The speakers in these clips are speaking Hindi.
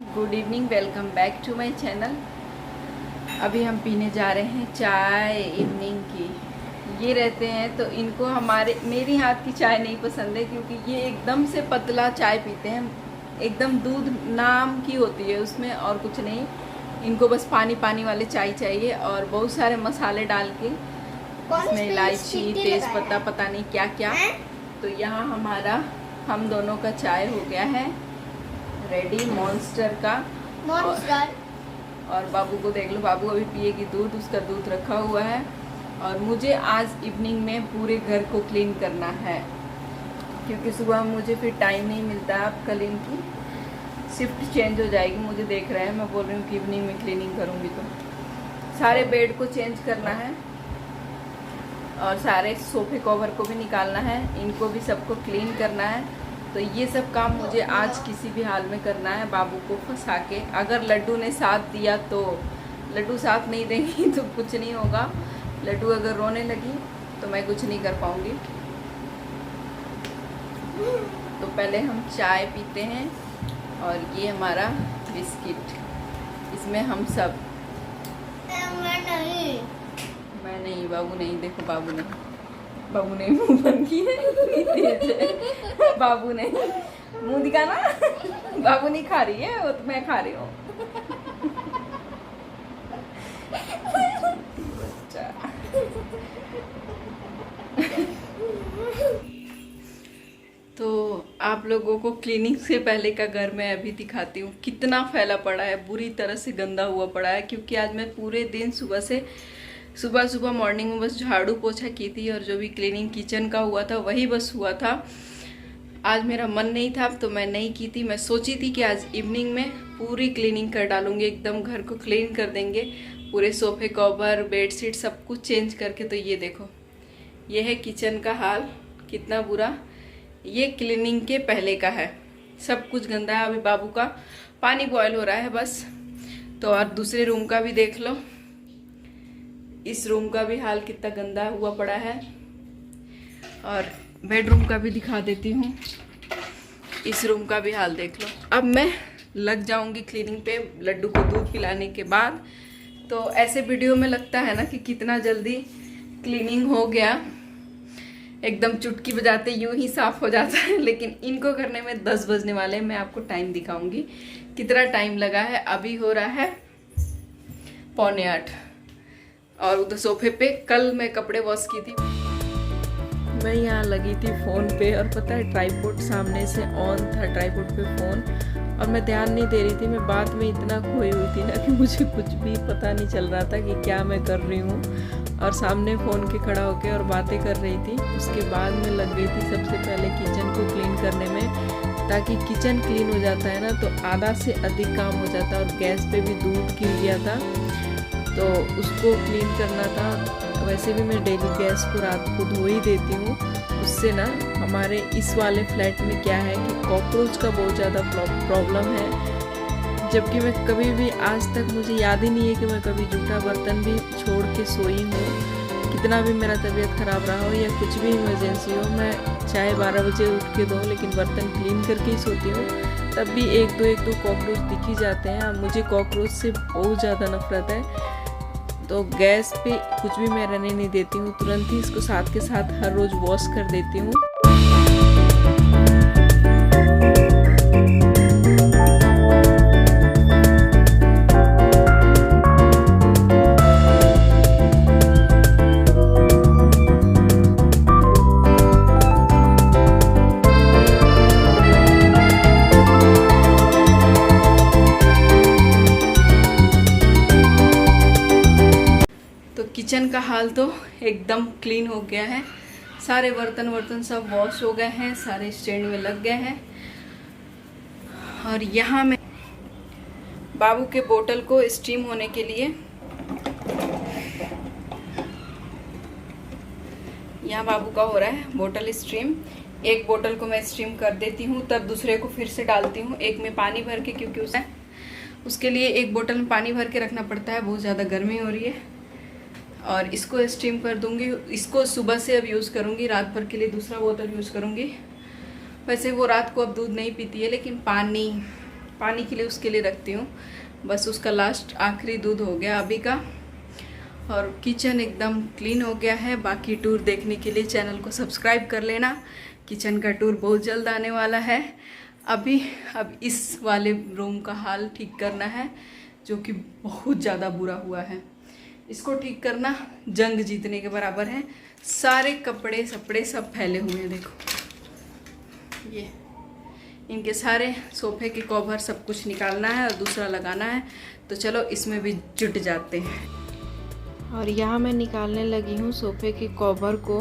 Good evening, welcome back to my channel. अभी हम पीने जा रहे हैं चाय इवनिंग की। ये रहते हैं तो इनको मेरी हाथ की चाय नहीं पसंद है, क्योंकि ये एकदम से पतला चाय पीते हैं, एकदम दूध नाम की होती है उसमें और कुछ नहीं। इनको बस पानी पानी वाले चाय चाहिए और बहुत सारे मसाले डाल के, इसमें इलायची, तेज पत्ता, पता नहीं क्या क्या। तो यहाँ हम दोनों का चाय हो गया है रेडी, मॉन्स्टर का। और बाबू को देख लो, बाबू अभी पिएगी दूध, उसका दूध रखा हुआ है। और मुझे आज इवनिंग में पूरे घर को क्लीन करना है, क्योंकि सुबह मुझे फिर टाइम नहीं मिलता। अब कल इनकी शिफ्ट चेंज हो जाएगी, मुझे देख रहे हैं। मैं बोल रही हूँ कि इवनिंग में क्लीनिंग करूँगी। तो सारे बेड को चेंज करना है और सारे सोफे कवर को भी निकालना है, इनको भी सबको क्लीन करना है। तो ये सब काम मुझे आज किसी भी हाल में करना है, बाबू को फंसा के। अगर लड्डू ने साथ दिया तो, लड्डू साथ नहीं देंगी तो कुछ नहीं होगा। लड्डू अगर रोने लगी तो मैं कुछ नहीं कर पाऊँगी। तो पहले हम चाय पीते हैं और ये हमारा बिस्किट, इसमें हम सब। मैं नहीं, बाबू नहीं, देखो बाबू नहीं मुंह बंद किए। बाबू नहीं, मुंह दिखाना। बाबू नहीं खा रही है, वो तो मैं खा रही हूँ। तो आप लोगों को क्लीनिंग से पहले का घर मैं अभी दिखाती हूँ, कितना फैला पड़ा है, बुरी तरह से गंदा हुआ पड़ा है। क्योंकि आज मैं पूरे दिन सुबह मॉर्निंग में बस झाड़ू पोछा की थी, और जो भी क्लीनिंग किचन का हुआ था वही बस हुआ था। आज मेरा मन नहीं था तो मैं नहीं की थी। मैं सोची थी कि आज इवनिंग में पूरी क्लीनिंग कर डालूंगी, एकदम घर को क्लीन कर देंगे, पूरे सोफे कवर, बेडशीट सब कुछ चेंज करके। तो ये देखो, ये है किचन का हाल, कितना बुरा। ये क्लीनिंग के पहले का है, सब कुछ गंदा है। अभी बाबू का पानी बॉयल हो रहा है बस। तो और दूसरे रूम का भी देख लो, इस रूम का भी हाल कितना गंदा हुआ पड़ा है। और बेडरूम का भी दिखा देती हूँ, इस रूम का भी हाल देख लो। अब मैं लग जाऊंगी क्लीनिंग पे लड्डू को दूध पिलाने के बाद। तो ऐसे वीडियो में लगता है ना कि कितना जल्दी क्लीनिंग हो गया, एकदम चुटकी बजाते यूं ही साफ हो जाता है। लेकिन इनको करने में 10 बजने वाले हैं। मैं आपको टाइम दिखाऊंगी कितना टाइम लगा है। अभी हो रहा है 7:45 और उधर सोफे पे कल मैं कपड़े वॉश की थी। मैं यहाँ लगी थी फ़ोन पे, और पता है ट्राइपॉड सामने से ऑन था, ट्राइपॉड पे फ़ोन, और मैं ध्यान नहीं दे रही थी। मैं बात में इतना खोई हुई थी ना कि मुझे कुछ भी पता नहीं चल रहा था कि क्या मैं कर रही हूँ। और सामने फ़ोन के खड़ा होके और बातें कर रही थी। उसके बाद मैं लग गई थी सबसे पहले किचन को क्लीन करने में, ताकि किचन क्लीन हो जाता है ना तो आधा से अधिक काम हो जाता है। और गैस पे भी दूध गिर गया था तो उसको क्लीन करना था। वैसे भी मैं डेली गैस को रात को धो ही देती हूँ। उससे ना हमारे इस वाले फ्लैट में क्या है कि कॉकरोच का बहुत ज़्यादा प्रॉब्लम है। जबकि मैं कभी भी आज तक, मुझे याद ही नहीं है कि मैं कभी जूठा बर्तन भी छोड़ के सोई हूँ। कितना भी मेरा तबीयत ख़राब रहा हो या कुछ भी इमरजेंसी हो, मैं चाहे 12 बजे उठ के दो, लेकिन बर्तन क्लीन करके ही सोती हूँ। तब भी एक दो कॉकरोच दिख ही जाते हैं। मुझे कॉकरोच से बहुत ज़्यादा नफरत है। तो गैस पे कुछ भी मैं रहने नहीं देती हूँ, तुरंत ही इसको साथ के साथ हर रोज़ वॉश कर देती हूँ। किचन का हाल तो एकदम क्लीन हो गया है, सारे बर्तन सब वॉश हो गए हैं, सारे स्टैंड में लग गए हैं। और यहाँ मैं बाबू के बोतल को स्टीम होने के लिए, यहाँ बाबू का हो रहा है बोतल स्टीम। एक बोतल को मैं स्टीम कर देती हूँ, तब दूसरे को फिर से डालती हूँ एक में पानी भर के, क्योंकि उसके लिए एक बोतल में पानी भर के रखना पड़ता है, बहुत ज़्यादा गर्मी हो रही है। और इसको स्टीम कर दूंगी। इसको सुबह से अब यूज़ करूंगी, रात भर के लिए दूसरा बोतल यूज़ करूंगी। वैसे वो रात को अब दूध नहीं पीती है, लेकिन पानी के लिए उसके लिए रखती हूँ। बस उसका लास्ट आखिरी दूध हो गया अभी का, और किचन एकदम क्लीन हो गया है। बाकी टूर देखने के लिए चैनल को सब्सक्राइब कर लेना। किचन का टूर बहुत जल्द आने वाला है। अब इस वाले रूम का हाल ठीक करना है, जो कि बहुत ज़्यादा बुरा हुआ है। इसको ठीक करना जंग जीतने के बराबर है। सारे कपड़े सपड़े सब फैले हुए हैं, देखो ये इनके सारे सोफे के कवर सब कुछ निकालना है और दूसरा लगाना है। तो चलो इसमें भी जुट जाते हैं। और यहाँ मैं निकालने लगी हूँ सोफ़े के कवर को।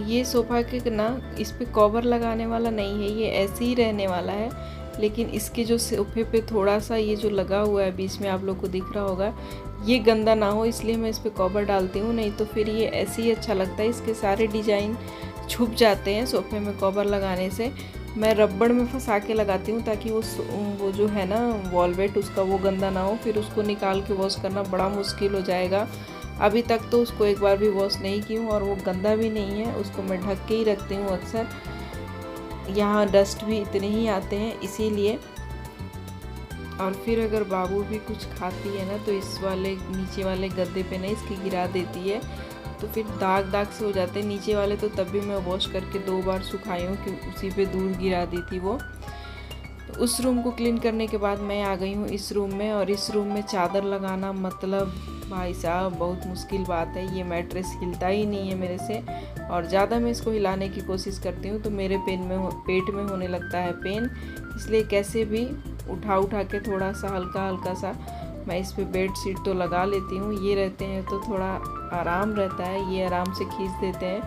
ये सोफ़ा के ना इस पे कवर लगाने वाला नहीं है, ये ऐसे ही रहने वाला है। लेकिन इसके जो सोफ़े पे थोड़ा सा ये जो लगा हुआ है बीच में, आप लोग को दिख रहा होगा, ये गंदा ना हो इसलिए मैं इस पे कवर डालती हूँ, नहीं तो फिर ये ऐसे ही अच्छा लगता है। इसके सारे डिज़ाइन छुप जाते हैं सोफ़े में कवर लगाने से। मैं रबड़ में फंसा के लगाती हूँ ताकि वो जो है ना वॉलवेट उसका वो गंदा ना हो, फिर उसको निकाल के वॉश करना बड़ा मुश्किल हो जाएगा। अभी तक तो उसको एक बार भी वॉश नहीं की हूँ और वो गंदा भी नहीं है, उसको मैं ढक के ही रखती हूँ अक्सर। यहाँ डस्ट भी इतने ही आते हैं इसीलिए। और फिर अगर बाबू भी कुछ खाती है ना तो इस वाले नीचे वाले गद्दे पे ना इसकी गिरा देती है, तो फिर दाग दाग से हो जाते हैं नीचे वाले। तो तब भी मैं वॉश करके 2 बार सुखाई हूँ कि उसी पे दूध गिरा दी थी वो। तो उस रूम को क्लीन करने के बाद मैं आ गई हूँ इस रूम में। और इस रूम में चादर लगाना मतलब भाई साहब बहुत मुश्किल बात है। ये मैट्रेस हिलता ही नहीं है मेरे से, और ज़्यादा मैं इसको हिलाने की कोशिश करती हूँ तो मेरे पेट में होने लगता है पेन। इसलिए कैसे भी उठा के थोड़ा सा हल्का सा मैं इस पे बेड शीट तो लगा लेती हूँ। ये रहते हैं तो थोड़ा आराम रहता है, ये आराम से खींच देते हैं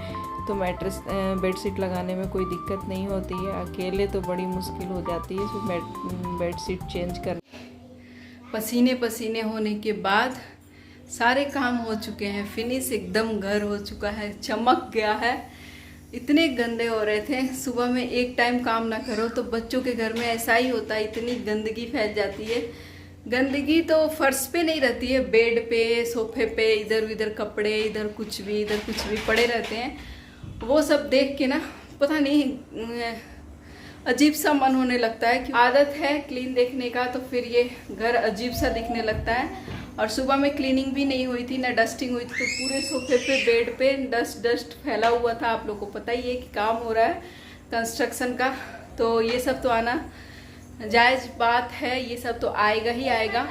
तो मैट्रेस बेड शीट लगाने में कोई दिक्कत नहीं होती है। अकेले तो बड़ी मुश्किल हो जाती है फिर बेड शीट चेंज कर। पसीने होने के बाद सारे काम हो चुके हैं, फिनिश एकदम घर हो चुका है, चमक गया है। इतने गंदे हो रहे थे। सुबह में एक टाइम काम ना करो तो बच्चों के घर में ऐसा ही होता है, इतनी गंदगी फैल जाती है। गंदगी तो फर्श पे नहीं रहती है, बेड पे, सोफे पे, इधर उधर कपड़े, इधर कुछ भी पड़े रहते हैं। वो सब देख के ना पता नहीं अजीब सा मन होने लगता है कि आदत है क्लीन देखने का, तो फिर ये घर अजीब सा दिखने लगता है। और सुबह में क्लीनिंग भी नहीं हुई थी, ना डस्टिंग हुई थी, तो पूरे सोफे पे बेड पे डस्ट फैला हुआ था। आप लोगों को पता ही है कि काम हो रहा है कंस्ट्रक्शन का, तो ये सब तो आना जायज़ बात है, ये सब तो आएगा ही आएगा।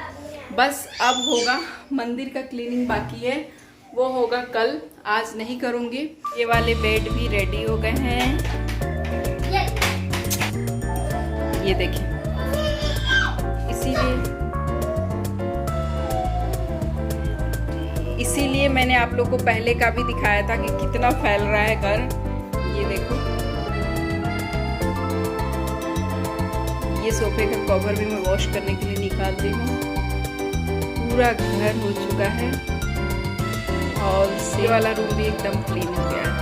बस अब होगा मंदिर का क्लीनिंग बाकी है, वो होगा कल, आज नहीं करूँगी। ये वाले बेड भी रेडी हो गए हैं, ये देखिए। इसीलिए मैंने आप लोग को पहले का भी दिखाया था कि कितना फैल रहा है घर। ये देखो, ये सोफे का कवर भी मैं वॉश करने के लिए निकालती हूँ। पूरा घर हो चुका है और ये वाला रूम भी एकदम क्लीन हो गया है।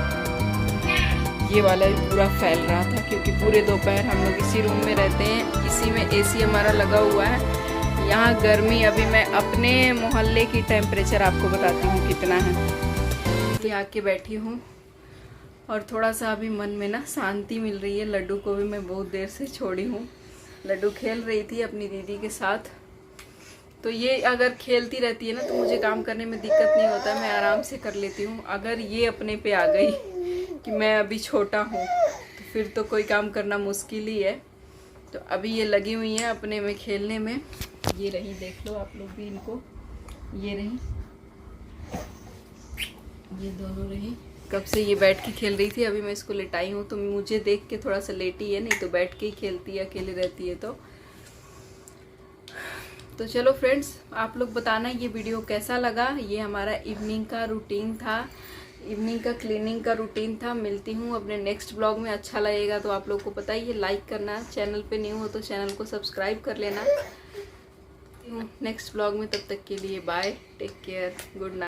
ये वाला भी पूरा फैल रहा था क्योंकि पूरे दोपहर हम लोग इसी रूम में रहते हैं, इसी में एसी हमारा लगा हुआ है। यहाँ गर्मी, अभी मैं अपने मोहल्ले की टेम्परेचर आपको बताती हूँ कितना है। तो आके बैठी हूँ और थोड़ा सा अभी मन में ना शांति मिल रही है। लड्डू को भी मैं बहुत देर से छोड़ी हूँ, लड्डू खेल रही थी अपनी दीदी के साथ। तो ये अगर खेलती रहती है ना तो मुझे काम करने में दिक्कत नहीं होता, मैं आराम से कर लेती हूँ। अगर ये अपने पे आ गई कि मैं अभी छोटा हूँ तो फिर तो कोई काम करना मुश्किल ही है। तो अभी ये लगी हुई है अपने में खेलने में। ये रही, देख लो आप लोग भी इनको, ये रही, ये दोनों रही। कब से ये बैठ के खेल रही थी, अभी मैं इसको लेटाई हूँ तो मुझे देख के थोड़ा सा लेटी है, नहीं तो बैठ के ही खेलती है, अकेले रहती है। तो चलो फ्रेंड्स, आप लोग बताना ये वीडियो कैसा लगा। ये हमारा इवनिंग का रूटीन था, इवनिंग का क्लीनिंग का रूटीन था। मिलती हूँ अपने नेक्स्ट ब्लॉग में। अच्छा लगेगा तो आप लोग को पता ही है, लाइक करना, चैनल पे न्यू हो तो चैनल को सब्सक्राइब कर लेना। नेक्स्ट ब्लॉग में, तब तक के लिए bye, take care, good night.